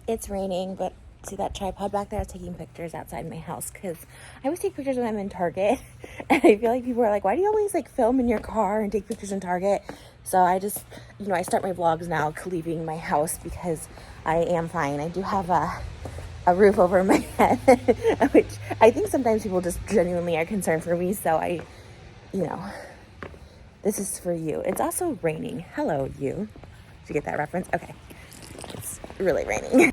It's raining, but see that tripod back there? I was taking pictures outside my house because I always take pictures when I'm in Target. And I feel like people are like, why do you always like film in your car and take pictures in Target? So I just, I start my vlogs now leaving my house because I am fine. I do have a roof over my head, which I think sometimes people just genuinely are concerned for me. So this is for you. It's also raining. Hello, you. Did you get that reference? Okay. It's really raining.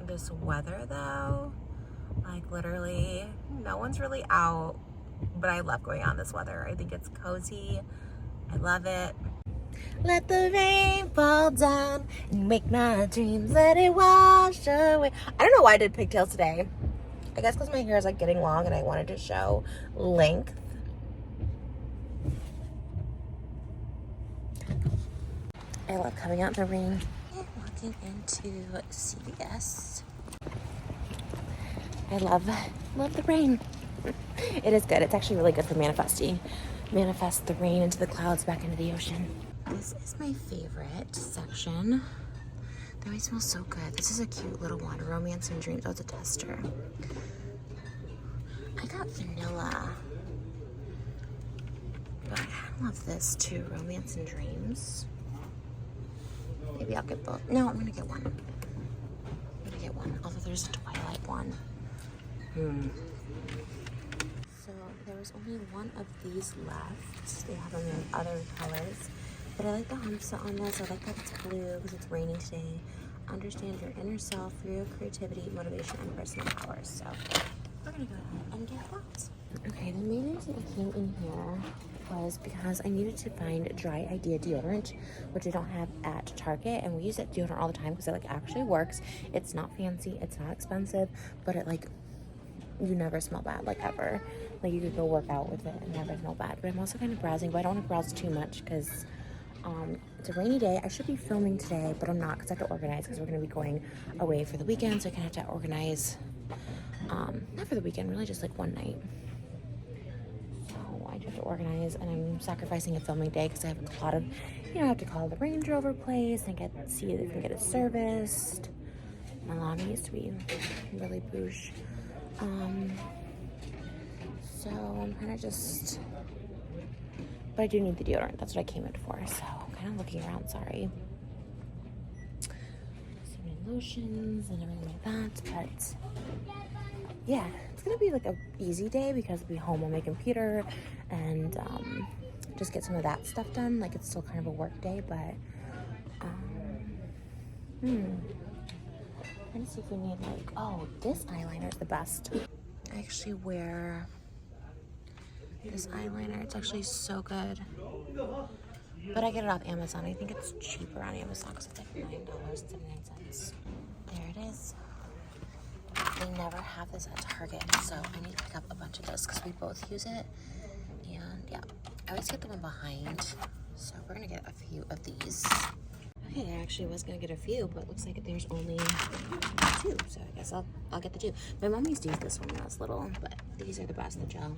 This weather though, like literally no one's really out, but I love going out in this weather. I think it's cozy. I love it. Let the rain fall down and make my dreams, let it wash away. I don't know why I did pigtails today. I guess because my hair is like getting long and I wanted to show length. I love coming out in the rain. And walking into CVS. I love the rain. It is good. It's actually really good for manifesting. Manifest the rain into the clouds back into the ocean. This is my favorite section. They always smell so good. This is a cute little one. Romance and Dreams. Oh, it's a tester. I got vanilla. But I love this too. Romance and Dreams. Maybe I'll get both. No, I'm gonna get one. Although there's a Twilight one. So there was only one of these left. They have them in other colors. But I like the Hamsa on this. I like that it's blue because it's raining today. Understand your inner self, real creativity, motivation, and personal power. So we're gonna go ahead and get that. Okay, the main reason I came in here was because I needed to find Dry Idea deodorant, which I don't have at Target, and we use that deodorant all the time because it actually works. It's not fancy, it's not expensive, but it you never smell bad, ever. You could go work out with it and never smell bad. But I'm also kind of browsing, but I don't want to browse too much because it's a rainy day. I should be filming today, but I'm not because I have to organize because we're going to be going away for the weekend, so I kind of have to organize, not for the weekend, really just one night. So I have to organize, and I'm sacrificing a filming day because I have a lot of, I have to call the Range Rover place and see if we can get it serviced. My lawn used to be really bouge. So I'm kind of just, but I do need the deodorant. That's what I came in for. So I'm kind of looking around, sorry. See lotions and everything like that, but yeah, it's gonna be a easy day because I'll be home on my computer and just get some of that stuff done. It's still kind of a work day, but trying to see if we need this eyeliner is the best. I actually wear this eyeliner. It's actually so good. But I get it off Amazon. I think it's cheaper on Amazon because it's $9.79. There it is. They never have this at Target, so I need to pick up a bunch of this because we both use it. And yeah, I always get the one behind. So we're gonna get a few of these. Okay, I actually was gonna get a few, but it looks like there's only 2, so I guess I'll get the 2. My mom used to use this one when I was little, but these are the best, the gel.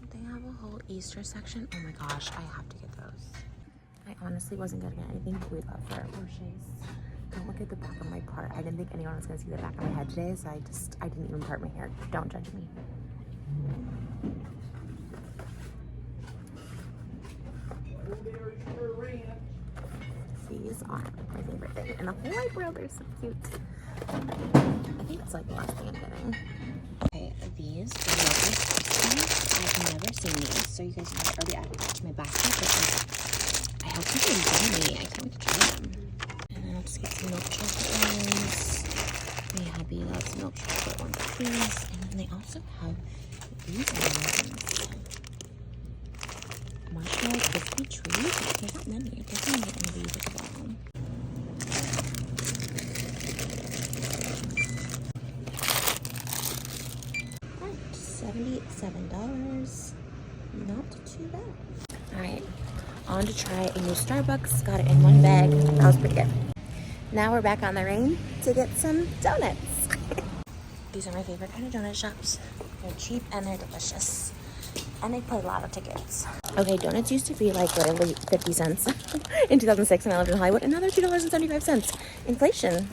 They have a whole Easter section. Oh my gosh, I have to get those. I honestly wasn't gonna get anything, but we love for Roches. Don't look at the back of my part. I didn't think anyone was gonna see the back of my head today, so I didn't even part my hair. Don't judge me. These are my favorite thing in the whole wide world. They're so cute. I think it's the last thing I'm getting. Okay, these are I've never seen these, so you guys have already added that to my basket, but I hope you can enjoy me. I can't wait to try them. And then I'll just get some milk chocolate ones. My hubby loves milk chocolate ones like these. And then they also have these ones. Marshmallow crispy treats. There's not many. I definitely get one of these as well. $77. Not too bad. Alright, on to try a new Starbucks. Got it in one bag. That was pretty good. Now we're back on the rain to get some donuts. These are my favorite kind of donut shops. They're cheap and they're delicious. And they play a lot of tickets. Okay, donuts used to be literally 50 cents in 2006 when I lived in Hollywood, and now they're $2.75. Inflation.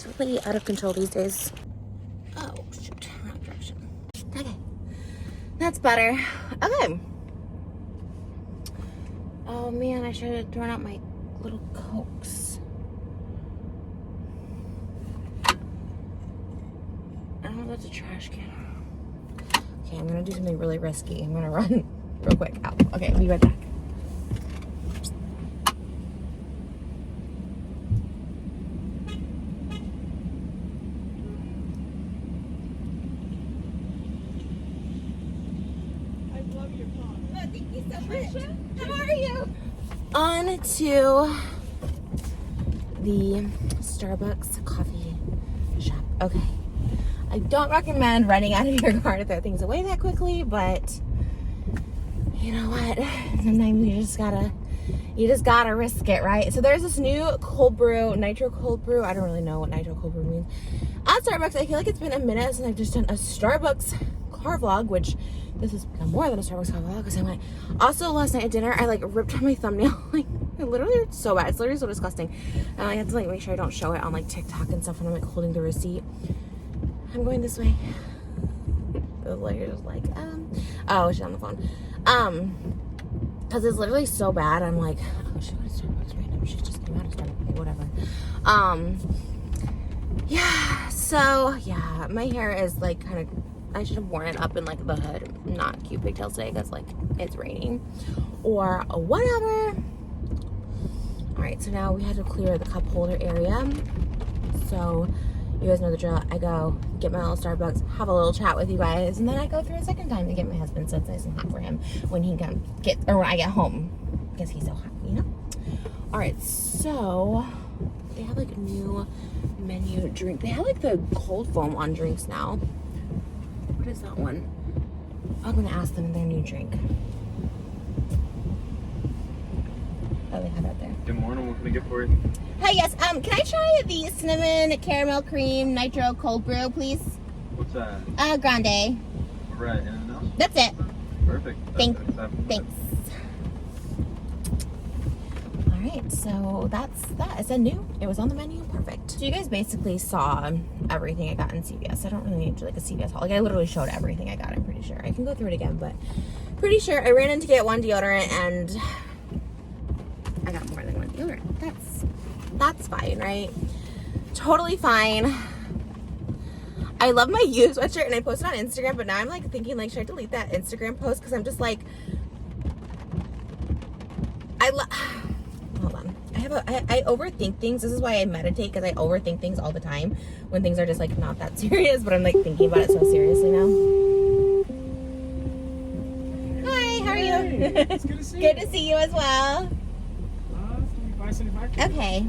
It's really out of control these days. Oh, shoot. Wrong direction. Okay. That's better. Okay. Oh, man. I should have thrown out my little Cokes. I don't know if that's a trash can. Okay, I'm going to do something really risky. I'm going to run real quick out. Okay, I'll be right back. How are you? On to the Starbucks coffee shop. Okay. I don't recommend running out of your car to throw things away that quickly, but you know what? Sometimes you just gotta risk it, right? So there's this new cold brew, nitro cold brew. I don't really know what nitro cold brew means. At Starbucks, I feel like it's been a minute since I've just done a Starbucks car vlog, which this has become more than a Starbucks car vlog because I went. Also, last night at dinner, I like ripped out my thumbnail. Like, it literally hurts so bad. It's literally so disgusting. And I had to like make sure I don't show it on like TikTok and stuff when I'm like holding the receipt. I'm going this way. The lawyer's like, oh, she's on the phone. Because it's literally so bad. I'm like, oh, she went to Starbucks right now. She just came out of Starbucks. Okay, whatever. Yeah. So yeah, my hair is like kind of. I should have worn it up in like the hood, not cute pigtails today because like it's raining or whatever. All right, so now we had to clear the cup holder area. So you guys know the drill. I go get my little Starbucks, have a little chat with you guys, and then I go through a second time to get my husband so it's nice and hot for him when he when I get home because he's so hot, you know? All right, so they have like a new menu drink. They have like the cold foam on drinks now. What is that one? I'm gonna ask them their new drink. Oh, they have that there. Good morning. What can I get for you? Hi, yes. Can I try the cinnamon caramel cream nitro cold brew, please? What's that? Grande. All right. Anything else? That's it. Perfect. Thanks. Thanks. All right, so that's that. It said new. It was on the menu. Perfect. So you guys basically saw everything I got in CVS. I don't really need to like a CVS haul. Like I literally showed everything I got. I'm pretty sure. I can go through it again, but pretty sure I ran in to get one deodorant and I got more than one deodorant. That's fine, right? Totally fine. I love my You sweatshirt and I posted on Instagram, but now I'm like thinking like, should I delete that Instagram post? Because I'm just like, hold on. I overthink things. This is why I meditate, because I overthink things all the time when things are just like not that serious, but I'm like thinking about it so seriously now. Hi, how are you? It's good to see you. Good to see you as well. Okay.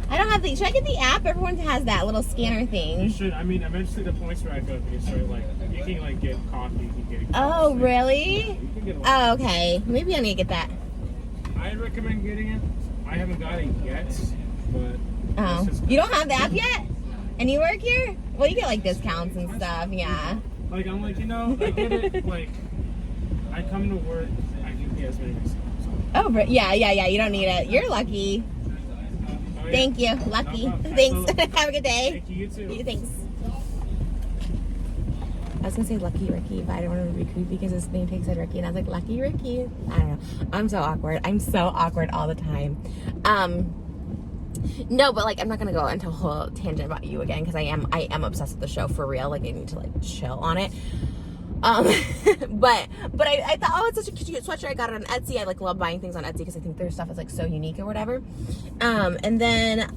I don't have the. Should I get the app? Everyone has that little scanner thing. You should. I mean, eventually the points rack up. You start like you can like get coffee. You can get. Oh really? You can get Oh okay. Maybe I need to get that. I recommend getting it. I haven't got it yet, but. Oh, you don't have the app yet? And you work here? Well, you get like discounts and stuff. Yeah. Like I'm like I get it. Like I come to work, I can get as many discounts. Oh, but yeah. You don't need it. You're lucky. Oh, yeah. Thank you. Lucky. No, Thanks. Have a good day. Thank you. You too. Thanks. I was gonna say Lucky Ricky, but I don't want to be creepy because his name takes said Ricky, and I was like, Lucky Ricky. I don't know. I'm so awkward all the time. No, but like I'm not gonna go into a whole tangent about You again because I am obsessed with the show for real. Like I need to like chill on it. But I thought, oh, it's such a cute sweatshirt. I got it on Etsy. I like love buying things on Etsy because I think their stuff is like so unique or whatever. And then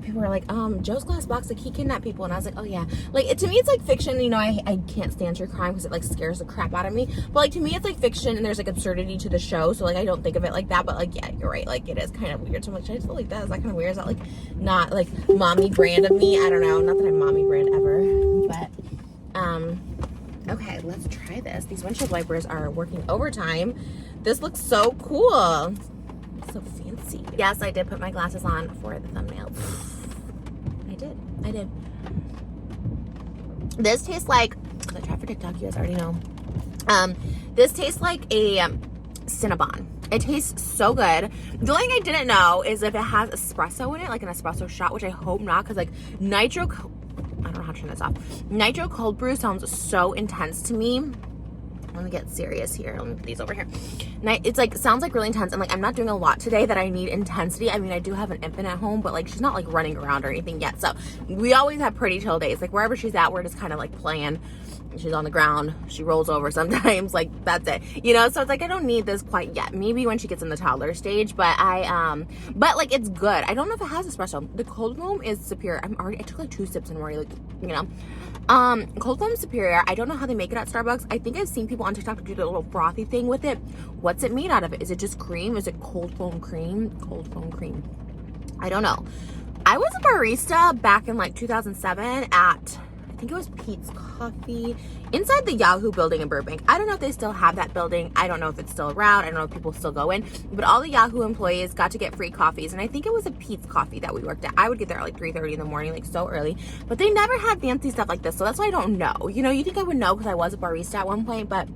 people were like, Joe's Glass Box, like he kidnapped people, and I was like, oh yeah, like to me it's like fiction, you know. I can't stand true crime because it like scares the crap out of me, but like to me it's like fiction and there's like absurdity to the show, so like I don't think of it like that, but like yeah, you're right, like it is kind of weird. So I'm like, should I feel like that? Is that kind of weird? Is that like not like mommy brand of me? I don't know, not that I'm mommy brand ever, but okay, let's try this. These windshield wipers are working overtime. This looks so cool. So fancy. Yes, I did put my glasses on for the thumbnail. I did. This tastes like, I tried for TikTok, you guys already know. This tastes like a Cinnabon. It tastes so good. The only thing I didn't know is if it has espresso in it, like an espresso shot, which I hope not, because like I don't know how to turn this off. Nitro cold brew sounds so intense to me. Let me get serious here. Let me put these over here. It's like, sounds like really intense. And like, I'm not doing a lot today that I need intensity. I mean, I do have an infant at home, but like, she's not like running around or anything yet. So we always have pretty chill days. Like wherever she's at, we're just kind of like playing. She's on the ground. She rolls over sometimes. Like that's it, you know? So it's like, I don't need this quite yet. Maybe when she gets in the toddler stage, but but like, it's good. I don't know if it has espresso. The cold foam is superior. I took like 2 sips and already like, you know, cold foam superior. I don't know how they make it at Starbucks. I think I've seen people on TikTok do the little frothy thing with it. What's it made out of? Is it just cream? Is it cold foam cream? Cold foam cream. I don't know. I was a barista back in like 2007 at, I think it was Pete's Coffee inside the Yahoo building in Burbank. I don't know if they still have that building. I don't know if it's still around. I don't know if people still go in, but all the Yahoo employees got to get free coffees. And I think it was a Pete's Coffee that we worked at. I would get there at like 3:30 in the morning, like so early, but they never had fancy stuff like this. So that's why I don't know. You know, you think I would know because I was a barista at one point, but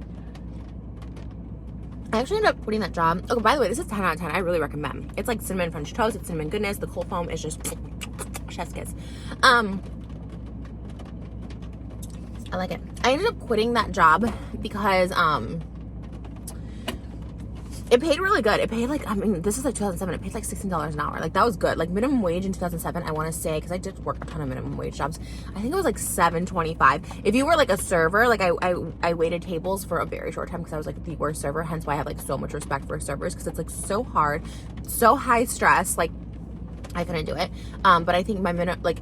I actually ended up quitting that job. Oh, by the way, this is 10 out of 10. I really recommend. It's like cinnamon French toast. It's cinnamon goodness. The cold foam is just chef's kiss. I like it. I ended up quitting that job because it paid really good. It paid like, I mean, this is like 2007. It paid like $16 an hour. Like that was good. Like minimum wage in 2007, I want to say, because I did work a ton of minimum wage jobs. I think it was like $7.25. If you were like a server, like I waited tables for a very short time because I was like the worst server. Hence why I have like so much respect for servers, because it's like so hard, so high stress. Like I couldn't do it. But I think my like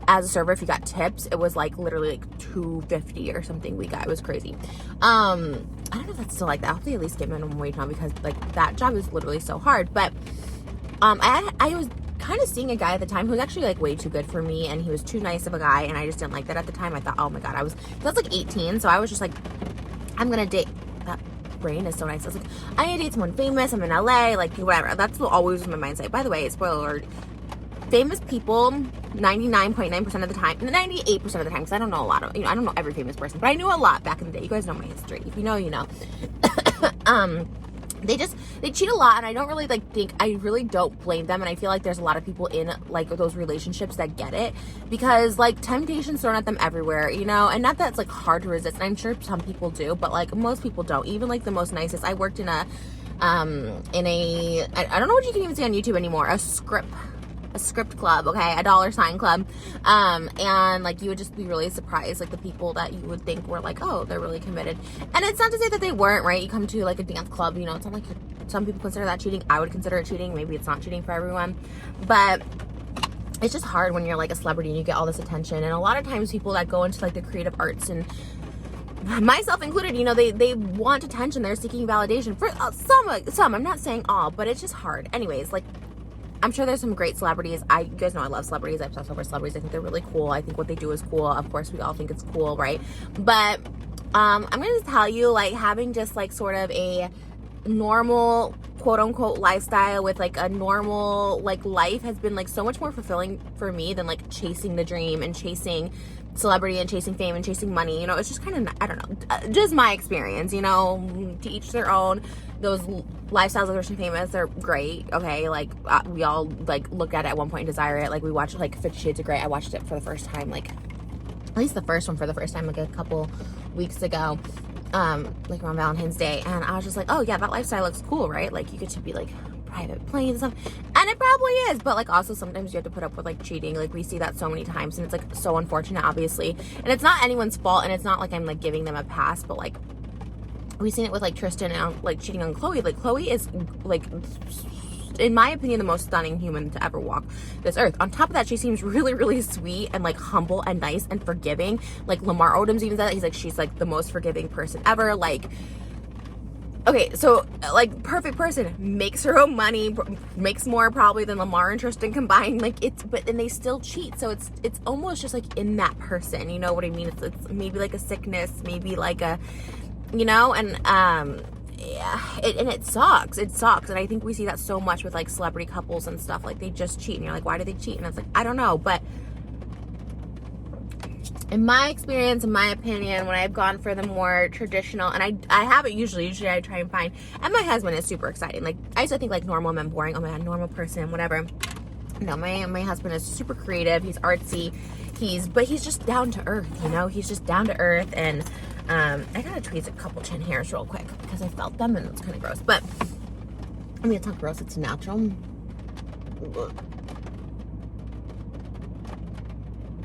as a server, if you got tips, it was like literally like $2.50 or something we got. It was crazy. I don't know if that's still like that. I hope they at least get minimum wage now, because like that job is literally so hard. But I was kind of seeing a guy at the time who was actually like way too good for me, and he was too nice of a guy, and I just didn't like that at the time. I thought, oh my god, I was like 18, so I was just like, I'm gonna date. That brain is so nice. I was like, I need to date someone famous. I'm in LA, like whatever. That's what always was my mindset. By the way, spoiler alert, famous people 99.9% of the time, 98% of the time, because I don't know a lot of, you know, I don't know every famous person, but I knew a lot back in the day. You guys know my history. If you know, you know. They cheat a lot, and I don't really I really don't blame them. And I feel like there's a lot of people in like those relationships that get it, because like temptation's thrown at them everywhere, you know. And not that it's like hard to resist, and I'm sure some people do, but like most people don't. Even like the most nicest. I worked in a I don't know what you can even see on YouTube anymore, a script club, okay, a $sign club, and like you would just be really surprised, like the people that you would think were like, oh, they're really committed. And it's not to say that they weren't, right? You come to like a dance club, you know, it's not like some people consider that cheating. I would consider it cheating. Maybe it's not cheating for everyone, but it's just hard when you're like a celebrity and you get all this attention. And a lot of times people that go into like the creative arts, and myself included, you know, they want attention. They're seeking validation for some. I'm not saying all, but it's just hard. Anyways, like, I'm sure there's some great celebrities. You guys know I love celebrities. I obsess over celebrities. I think they're really cool. I think what they do is cool. Of course, we all think it's cool, right? But I'm going to tell you, like, having just like sort of a normal quote unquote lifestyle with like a normal like life has been like so much more fulfilling for me than like chasing the dream and chasing celebrity and chasing fame and chasing money. You know, it's just kind of, I don't know, just my experience, you know, to each their own. Those lifestyles of rich and famous are great, okay, like we all like look at it at one point and desire it. Like we watched like 50 Shades of Grey. I watched it for the first time, like at least the first one for the first time, like a couple weeks ago, like around Valentine's Day, and I was just like, oh yeah, that lifestyle looks cool, right? Like you get to be like private planes and stuff, and it probably is, but like also sometimes you have to put up with like cheating. Like we see that so many times, and it's like so unfortunate, obviously, and it's not anyone's fault, and it's not like I'm like giving them a pass, but like we've seen it with like Tristan and like cheating on Chloe. Like Chloe is like, in my opinion, the most stunning human to ever walk this earth. On top of that, she seems really, really sweet and like humble and nice and forgiving. Like Lamar Odom's even said that. He's like, she's like the most forgiving person ever. Like, okay, so like perfect person, makes her own money, makes more probably than Lamar and Tristan combined. Like and they still cheat. So it's almost just like in that person. You know what I mean? It's maybe like a sickness, maybe like a, you know, and yeah, it sucks. It sucks. And I think we see that so much with like celebrity couples and stuff. Like they just cheat, and you're like, why do they cheat? And it's like, I don't know, but in my experience, in my opinion, when I've gone for the more traditional, and I haven't usually I try and find, and my husband is super exciting. Like, I used to think like normal men boring. Oh my God, normal person, whatever. No, my husband is super creative. He's artsy. But he's just down to earth, you know? He's just down to earth. And I gotta tweeze a couple chin hairs real quick because I felt them and it's kind of gross. But, I mean, it's not gross, it's natural.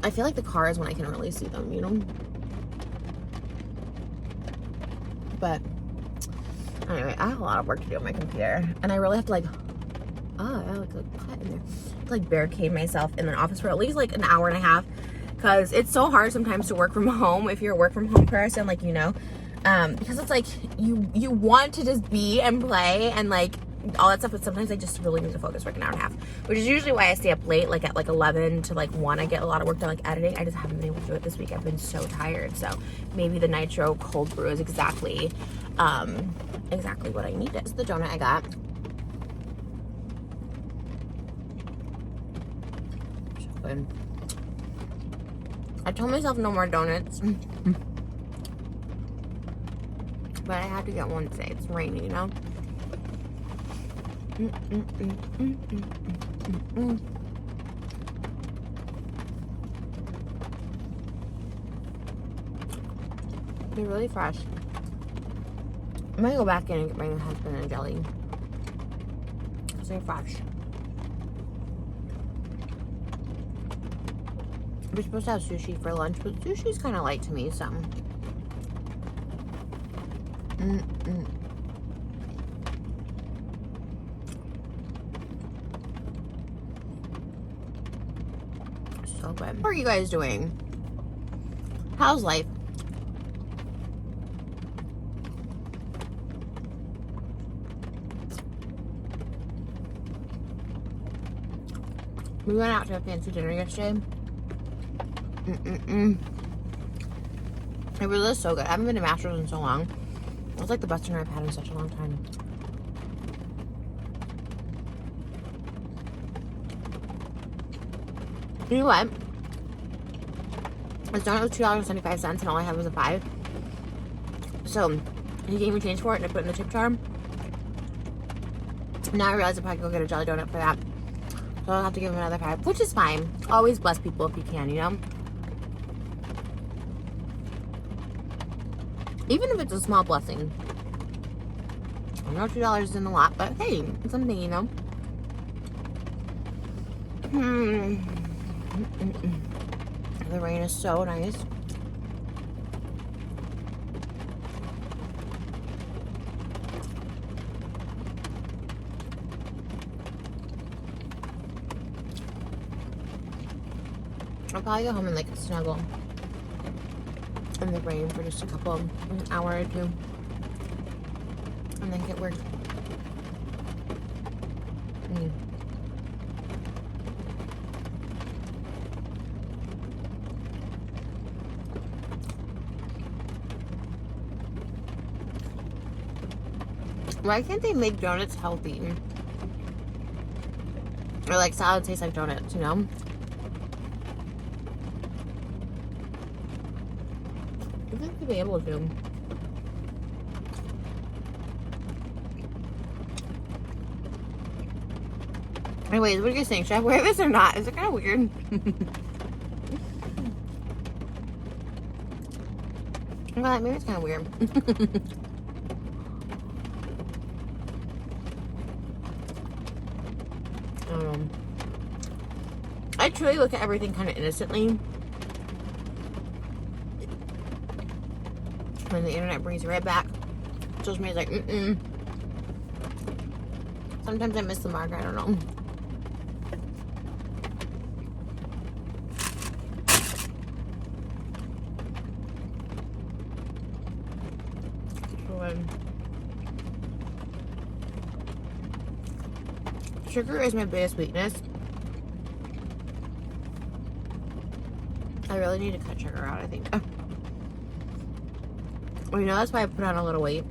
I feel like the car is when I can really see them, you know? But, anyway, I have a lot of work to do on my computer. And I really have to, like, I have like a cut in there. I like barricade myself in an office for at least like an hour and a half because it's so hard sometimes to work from home if you're a work from home person, like, you know, because it's like you want to just be and play and like all that stuff, but sometimes I just really need to focus for like an hour and a half, which is usually why I stay up late, like at like 11 to like 1. I get a lot of work done, like editing. I just haven't been able to do it this week. I've been so tired. So maybe the nitro cold brew is exactly what I needed. This is the donut I got. Good. I told myself no more donuts, but I had to get one today. It's rainy, you know? They're really fresh. I'm gonna go back in and get my husband a jelly because they're fresh. We're supposed to have sushi for lunch, but sushi's kind of light to me, so. So good. How are you guys doing? How's life? We went out to a fancy dinner yesterday. It really is so good. I haven't been to Masters in so long. It was like the best dinner I've had in such a long time. You know what? This donut was $2.75 and all I had was a $5. So he gave me change for it and I put it in the tip jar. Now I realize if I could go get a jelly donut for that. So I'll have to give him another $5, which is fine. Always bless people if you can, you know? Even if it's a small blessing. I know $2 isn't a lot, but hey, it's something, you know? The rain is so nice. I'll probably go home and like snuggle in the rain for just an hour or two, and then get work. Why can't they make donuts healthy? Or like salad tastes like donuts, you know? I think they'd be able to. Anyways, what do you guys think? Should I wear this or not? Is it kind of weird? Well, maybe it's kind of weird. I truly look at everything kind of innocently. When the internet brings you right back. Social media's like, Sometimes I miss the mark, I don't know. Sugar is my biggest weakness. I really need to cut sugar out, I think. Well, you know, that's why I put on a little weight.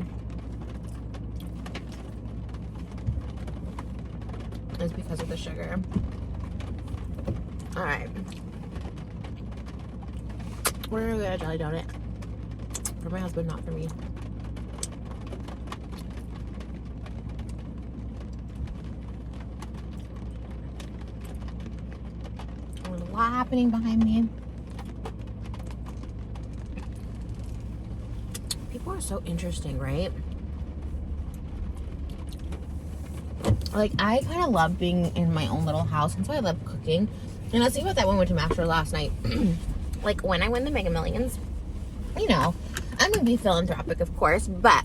It's because of the sugar. Alright. We're gonna get a jelly donut for my husband, not for me. There's a lot happening behind me. People are so interesting, right? Like, I kind of love being in my own little house, and so I love cooking. And I was thinking about that when we went to Master last night. Like, when I win the Mega Millions, you know, I'm gonna be philanthropic, of course, but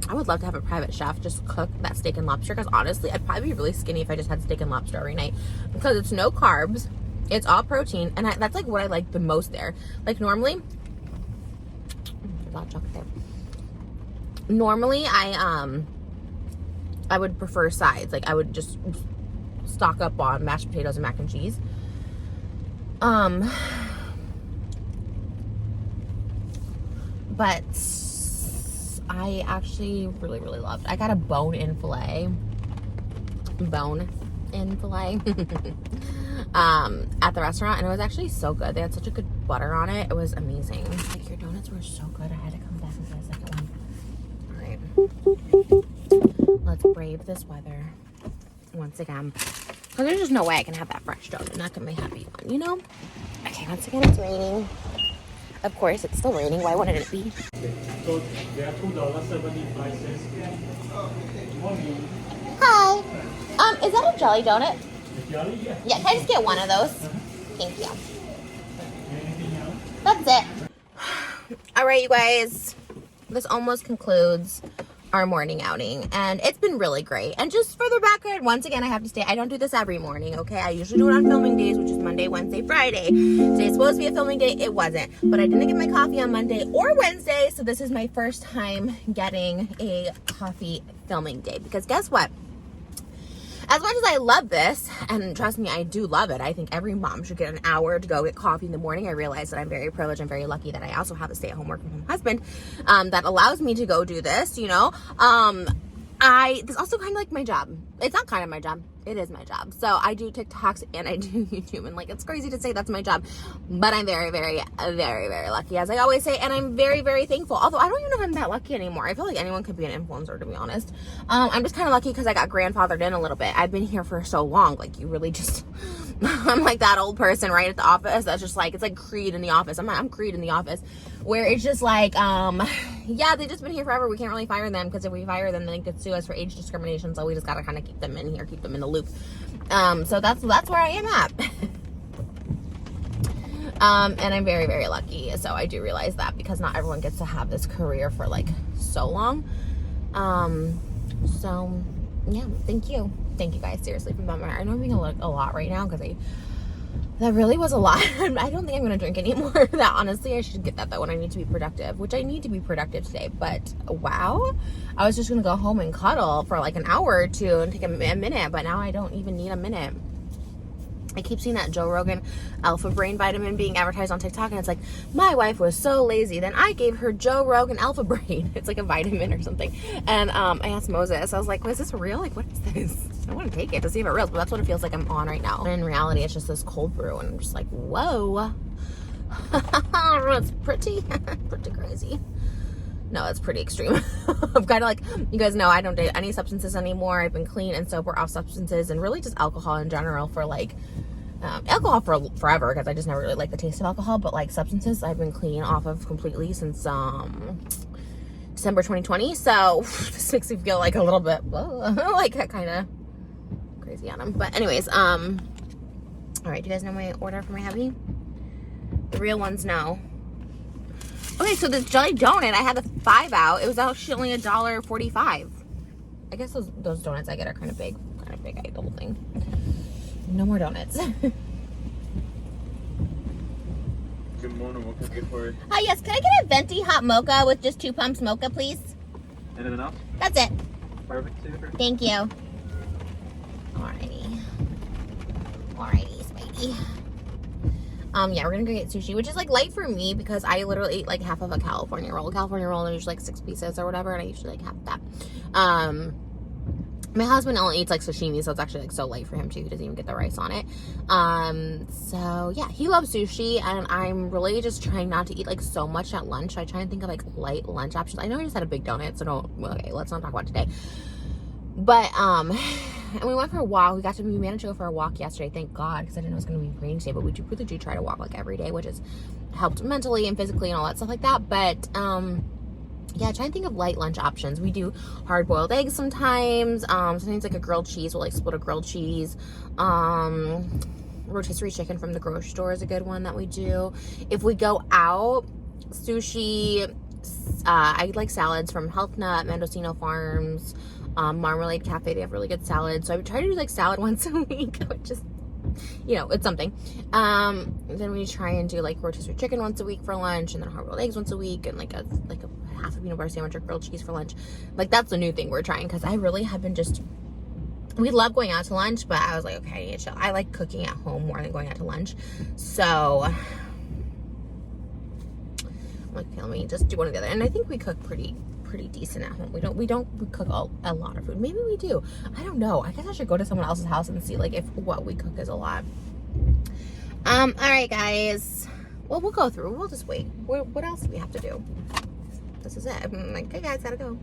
I would love to have a private chef just cook that steak and lobster, because honestly, I'd probably be really skinny if I just had steak and lobster every night, because it's no carbs, it's all protein, and that's like what I like the most there. Like, normally, there's a lot of chocolate there. Normally, I would prefer sides. Like, I would just stock up on mashed potatoes and mac and cheese. But I actually really, really loved. I got a bone-in filet. Bone-in filet. At the restaurant, and it was actually so good. They had such a good butter on it. It was amazing. Like, your donuts were so good. I had to come back and get a second one. All right. Let's brave this weather once again. Because there's just no way I can have that fresh donut. Not gonna be happy one, you know? Okay, once again, it's raining. Of course, it's still raining. Why wouldn't it be? So they are $2.75. Hi. Is that a jelly donut? Jelly? Yeah. Yeah, can I just get one of those? Thank you. Anything else? That's it. All right, you guys. This almost concludes our morning outing, and it's been really great. And just for the record, once again, I have to say, I don't do this every morning, okay? I usually do it on filming days, which is Monday, Wednesday, Friday. Today's supposed to be a filming day. It wasn't. But I didn't get my coffee on Monday or Wednesday, so this is my first time getting a coffee filming day. Because guess what? As much as I love this, and trust me, I do love it. I think every mom should get an hour to go get coffee in the morning. I realize that I'm very privileged and very lucky that I also have a stay-at-home working from husband that allows me to go do this, you know. This also kind of like my job. It's not kind of my job. It is my job. So I do TikToks and I do YouTube, and like, it's crazy to say that's my job, but I'm very, very, very, very lucky, as I always say, and I'm very, very thankful. Although I don't even know if I'm that lucky anymore. I feel like anyone could be an influencer, to be honest. I'm just kind of lucky because I got grandfathered in a little bit. I've been here for so long. Like, you really just, I'm like that old person right at the office that's just like, it's like Creed in the office. I'm Creed in the office, where it's just like, yeah, they've just been here forever. We can't really fire them, because if we fire them, then they could sue us for age discrimination. So we just gotta kind of keep them in here, keep them in the loop. So that's where I am at. And I'm very, very lucky. So I do realize that, because not everyone gets to have this career for like so long. So yeah, thank you guys, seriously, from my heart. I know I'm being a lot right now, because that really was a lot. I don't think I'm gonna drink any more of that, honestly. I should get that though when I need to be productive, which I need to be productive today. But wow, I was just gonna go home and cuddle for like an hour or two and take a minute, but now I don't even need a minute. I keep seeing that Joe Rogan Alpha Brain vitamin being advertised on TikTok, and it's like, my wife was so lazy, then I gave her Joe Rogan Alpha Brain. It's like a vitamin or something. And I asked Moses, I was like, is this real? Like, what is this? I want to take it to see if it real, but that's what it feels like I'm on right now. And in reality, it's just this cold brew, and I'm just like, whoa. It's pretty crazy. No, it's pretty extreme. I'm kind of like, you guys know, I don't date any substances anymore. I've been clean and sober off substances, and really just alcohol in general for like, alcohol for forever, because I just never really liked the taste of alcohol. But like substances, I've been clean off of completely since December 2020. So this makes me feel like a little bit like kind of crazy on them. But anyways, all right, do you guys know my order for my hubby? The real ones know. Okay, so this jelly donut, I had the 5 out. It was actually only $1.45. I guess those donuts I get are kind of big. I ate the whole thing. No more donuts. Good morning. What can I get for you? Hi, yes. Can I get a venti hot mocha with just 2 pumps mocha, please? Anything else? That's it. Perfect. Super. Thank you. Alrighty, Spidey. Yeah, we're gonna go get sushi, which is like light for me, because I literally ate like half of a California roll. A California roll is usually like 6 pieces or whatever, and I usually like half that. My husband only eats like sashimi, so it's actually like so light for him too. He doesn't even get the rice on it. So yeah, he loves sushi, and I'm really just trying not to eat like so much at lunch. So I try and think of like light lunch options. I know I just had a big donut, so okay, let's not talk about today. But and we went for a walk. We managed to go for a walk yesterday, thank God, because I didn't know it was going to be raining today. But we really do try to walk like every day, which has helped mentally and physically and all that stuff like that. But yeah, try and think of light lunch options. We do hard-boiled eggs sometimes. Sometimes like a grilled cheese. We'll like split a grilled cheese. Rotisserie chicken from the grocery store is a good one that we do. If we go out, sushi. I like salads from Health Nut, Mendocino Farms, Marmalade Cafe. They have really good salads. So I would try to do like salad once a week, which is, you know, it's something. Then we try and do like rotisserie chicken once a week for lunch, and then hard-boiled eggs once a week, and like a half a peanut butter sandwich or grilled cheese for lunch. Like that's the new thing we're trying, because I really have been we love going out to lunch, but I was like, okay, I need to chill. I like cooking at home more than going out to lunch. So I'm like, okay, let me just do one or the other. And I think we cook pretty decent at home. We cook a lot of food. Maybe we do. I don't know. I guess I should go to someone else's house and see like if what we cook is a lot. All right, guys. Well, we'll go through. We'll just wait. What else do we have to do? This is it. I'm like, hey guys, gotta go.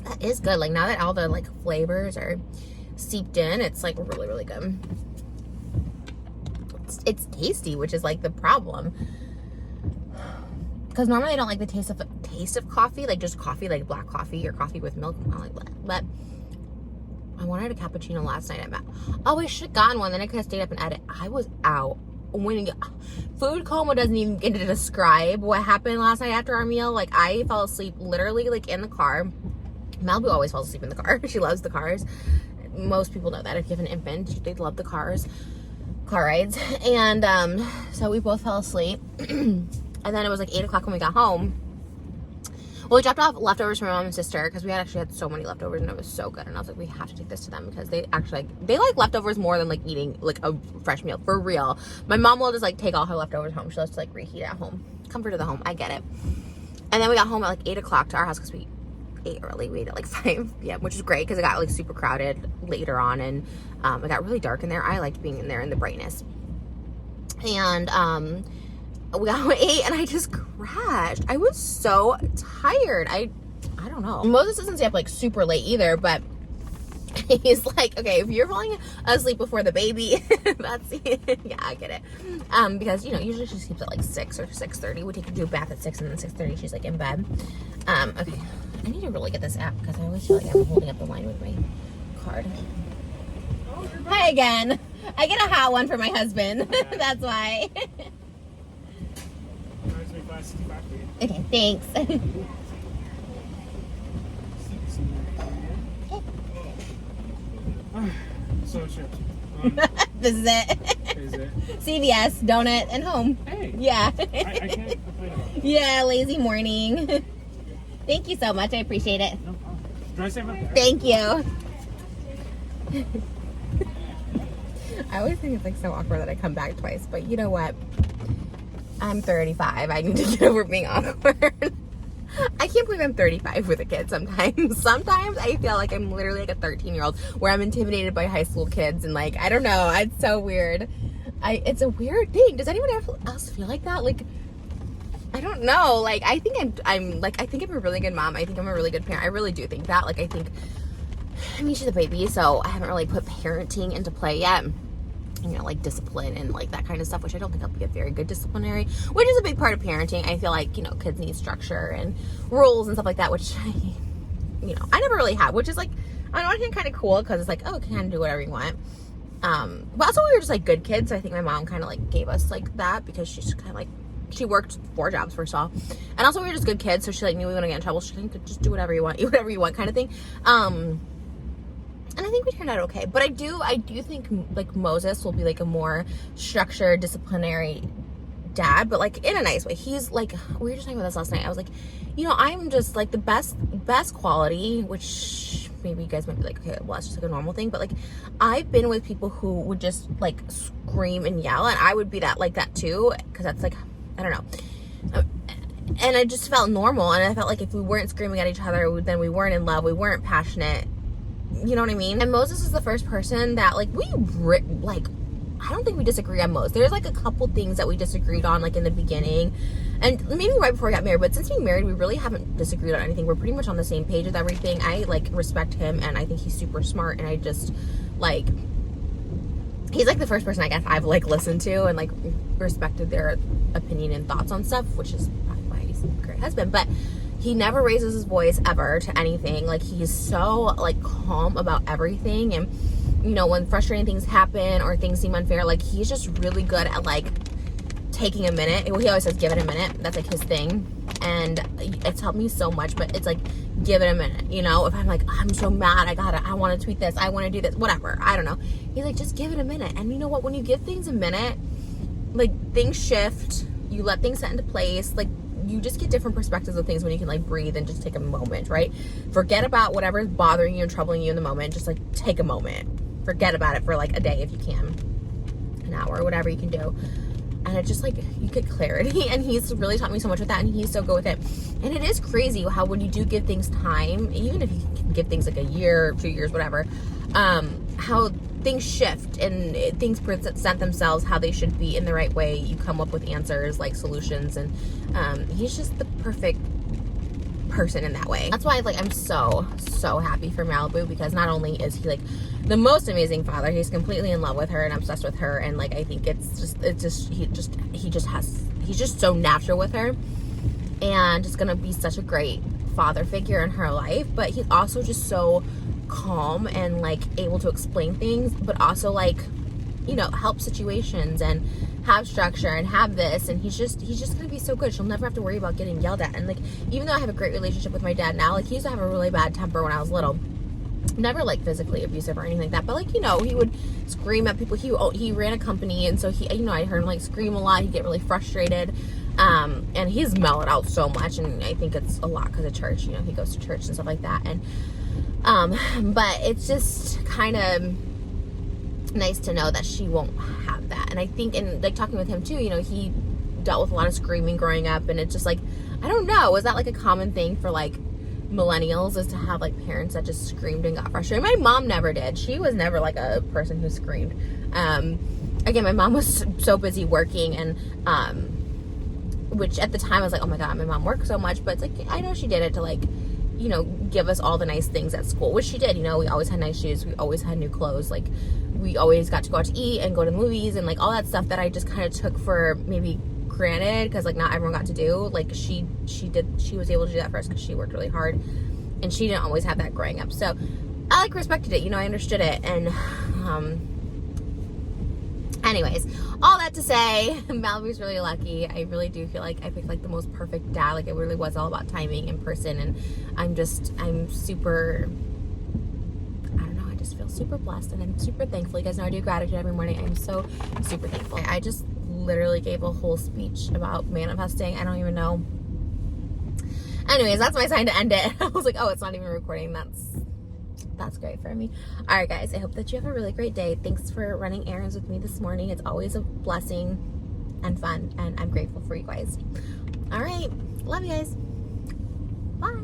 That is good. Like now that all the like flavors are seeped in, it's like really, really good. It's tasty, which is like the problem. Because normally I don't like the taste of coffee, like just coffee, like black coffee or coffee with milk. I don't like that. But I wanted a cappuccino last night. I should have gotten one. Then I could have stayed up and edited. I was out. Food coma doesn't even get to describe what happened last night after our meal. Like I fell asleep literally like in the car. Malibu always falls asleep in the car. She loves the cars. Most people know that. If you have an infant, they love the car rides. And so we both fell asleep. And then it was like 8 o'clock when we got home. Well, we dropped off leftovers from my mom and sister because we actually had so many leftovers and it was so good. And I was like, we have to take this to them because they like leftovers more than like eating like a fresh meal, for real. My mom will just like take all her leftovers home. She loves to like reheat at home. Comfort of the home, I get it. And then we got home at like 8 o'clock to our house because we ate early. We ate at like 5 p.m., which is great because it got like super crowded later on, and it got really dark in there. I liked being in there in the brightness. And we got home at 8 and I just crashed. I was so tired. I don't know. Moses doesn't stay up like super late either, but he's like, okay, if you're falling asleep before the baby, that's it. Yeah, I get it. Because, you know, usually she sleeps at like 6 or 6:30. We take her to a bath at 6 and then 6:30 she's like in bed. Okay. I need to really get this app because I always feel like I'm holding up the line with my card. Hi again. I get a hot one for my husband. That's why. Okay, thanks. So sure. This is it. Is it? CVS, donut, and home. Hey. Yeah. I can't complain about that. Yeah, lazy morning. Thank you so much. I appreciate it. No problem. Drive safe up there. Thank you. I always think it's like so awkward that I come back twice, but you know what? I'm 35. I need to get over being awkward. I can't believe I'm 35 with a kid sometimes. Sometimes I feel like I'm literally like a 13-year-old where I'm intimidated by high school kids and like, I don't know. It's so weird. It's a weird thing. Does anyone else feel like that? Like, I don't know. Like, I think I'm a really good mom. I think I'm a really good parent. I really do think that. Like, I mean, she's a baby, so I haven't really put parenting into play yet. You know, like discipline and like that kind of stuff, which I don't think I'll be a very good disciplinary, which is a big part of parenting. I feel like, you know, kids need structure and rules and stuff like that, which I never really had, which is like, on one hand kind of cool because it's like, oh, kind of do whatever you want. But also we were just like good kids. So I think my mom kind of like gave us like that because she's kind of like, she worked 4 jobs first of all. And also we were just good kids. So she like knew we wouldn't get in trouble. She could just do whatever you want, eat whatever you want kind of thing. And I think we turned out okay. But I do think like Moses will be like a more structured, disciplinary dad, but like in a nice way. He's like, we were just talking about this last night. I was like, you know, I'm just like the best quality, which maybe you guys might be like, okay, well, that's just like a normal thing. But like, I've been with people who would just like scream and yell, and I would be that too. Cause that's like, I don't know. and it just felt normal. And I felt like if we weren't screaming at each other, then we weren't in love, we weren't passionate. You know what I mean? And Moses is the first person that, like, I don't think we disagree on most. There's, like, a couple things that we disagreed on, like, in the beginning. And maybe right before we got married. But since being married, we really haven't disagreed on anything. We're pretty much on the same page with everything. I, like, respect him, and I think he's super smart. And I just, like... He's, like, the first person, I guess, I've, like, listened to and, like, respected their opinion and thoughts on stuff, which is probably why he's a great husband. But he never raises his voice ever to anything. Like, he's so, like, calm about everything. And, you know, when frustrating things happen or things seem unfair, like, he's just really good at, like, taking a minute. He always says, give it a minute. That's, like, his thing. And it's helped me so much. But it's, like, give it a minute, you know? If I'm like, I'm so mad, I want to tweet this, I want to do this, whatever, I don't know. He's like, just give it a minute. And you know what? When you give things a minute, like, things shift. You let things set into place. Like, you just get different perspectives of things when you can, like, breathe and just take a moment, right? Forget about whatever is bothering you and troubling you in the moment. Just, like, take a moment. Forget about it for, like, a day if you can. An hour, whatever you can do. And it just, like, you get clarity. And he's really taught me so much with that. And he's so good with it. And it is crazy how when you do give things time, even if you can give things, like, a year, 2 years, whatever, how things shift and things present themselves how they should be in the right way. You come up with answers, like, solutions. And he's just the perfect person in that way. That's why, like, I'm so happy for Malibu, because not only is he, like, the most amazing father, he's completely in love with her and obsessed with her, and, like, I think he's just so natural with her, and just gonna be such a great father figure in her life. But he's also just so calm and, like, able to explain things, but also, like, you know, help situations and have structure and have this. And he's just gonna be so good. She'll never have to worry about getting yelled at. And, like, even though I have a great relationship with my dad now, like, he used to have a really bad temper when I was little. Never, like, physically abusive or anything like that, but, like, you know, he would scream at people. He ran a company, and so he, you know, I heard him, like, scream a lot. He'd get really frustrated, and he's mellowed out so much, and I think it's a lot because of church. You know, he goes to church and stuff like that. And but it's just kind of nice to know that she won't have that. And I think, and, like, talking with him too, you know, he dealt with a lot of screaming growing up, and it's just, like, I don't know, is that, like, a common thing for, like, millennials, is to have, like, parents that just screamed and got frustrated? My mom never did. She was never, like, a person who screamed. Again, my mom was so busy working, and which at the time I was like, oh my god, my mom works so much. But it's like, I know she did it to, like, you know, give us all the nice things at school, which she did. You know, we always had nice shoes, we always had new clothes, like, we always got to go out to eat and go to movies and, like, all that stuff that I just kind of took for maybe granted, because, like, not everyone got to do. Like, she was able to do that for us because she worked really hard, and she didn't always have that growing up. So I, like, respected it, you know, I understood it. And anyways, all that to say, Malibu's really lucky. I really do feel like I picked, like, the most perfect dad. Like, it really was all about timing and person, and I'm super, I don't know, I just feel super blessed, and I'm super thankful. You guys know I do gratitude every morning. I'm so super thankful. I just literally gave a whole speech about manifesting. I don't even know. Anyways, that's my sign to end it. I was like, oh, it's not even recording. That's great for me. All right, guys, I hope that you have a really great day. Thanks for running errands with me this morning. It's always a blessing and fun, and I'm grateful for you guys. All right, love you guys. Bye.